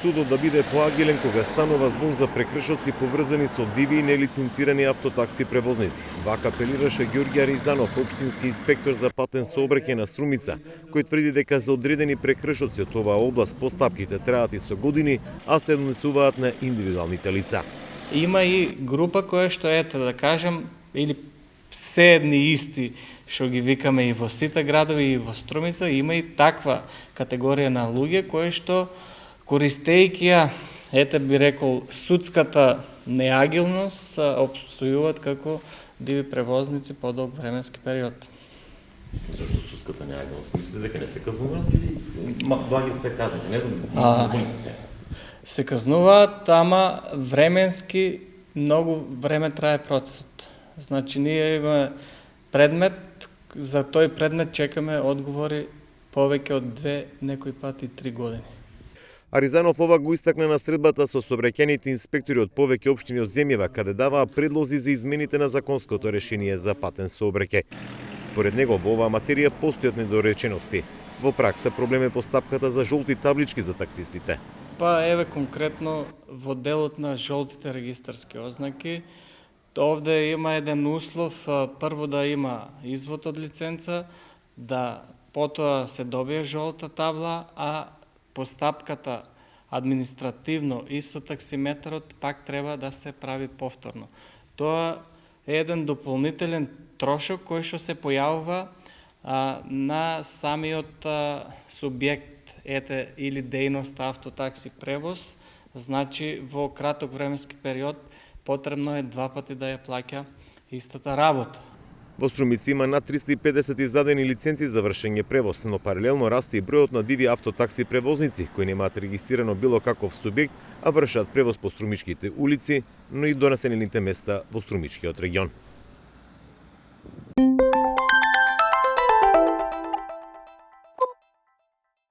Судот да биде поагилен кога станува збор за прекршоци поврзани со диви и нелиценцирани автотакси превозници. Вака апелираше Ѓорѓе Аризанов, општински инспектор за патен сообраќај на Струмица, кој тврди дека за одредени прекршоци од оваа област постапките траат и со години, а се однесуваат на индивидуалните лица. Има и група која што да кажем, или се едни исти, што ги викаме и во сите градови и во Струмица, има и таква категорија на луѓе кои што користејќи ја, би рекол, судската неагилност, обстојуваат како диви превозници по долг временски период. Зошто судската неагилност? Мислите дека не се казнуваат или благи се казати? Не знам, збоните се. Се казнуваат, ама временски многу време трае процесот. Значи, ние имаме предмет, за тој предмет чекаме одговори повеќе од 2, некои пати 3 години. Аризанов ова го истакна на средбата со сообраќајните инспектори од повеќе општини од земјава, каде даваа предлози за измените на законското решение за патен сообраќај. Според него, во оваа материја постојат недоречености. Во пракса проблем е постапката за жолти таблички за таксистите. Па еве конкретно во делот на жолтите регистарски ознаки, овде има еден услов, прво да има извод од лиценца, да потоа се добие жолта табла, а постапката административно и со таксиметрот пак треба да се прави повторно. Тоа е еден дополнителен трошок кој што се појавува на самиот субјект или дејност автотакси превоз, значи во краток временски период потребно е 2 пати да ја плаќа истата работа. Во Струмица има над 350 издадени лиценци за вршење превоз, но паралелно расте и бројот на диви автотакси превозници кои немаат регистрирано било каков субјект, а вршат превоз по струмичките улици, но и до населените места во Струмичкиот регион.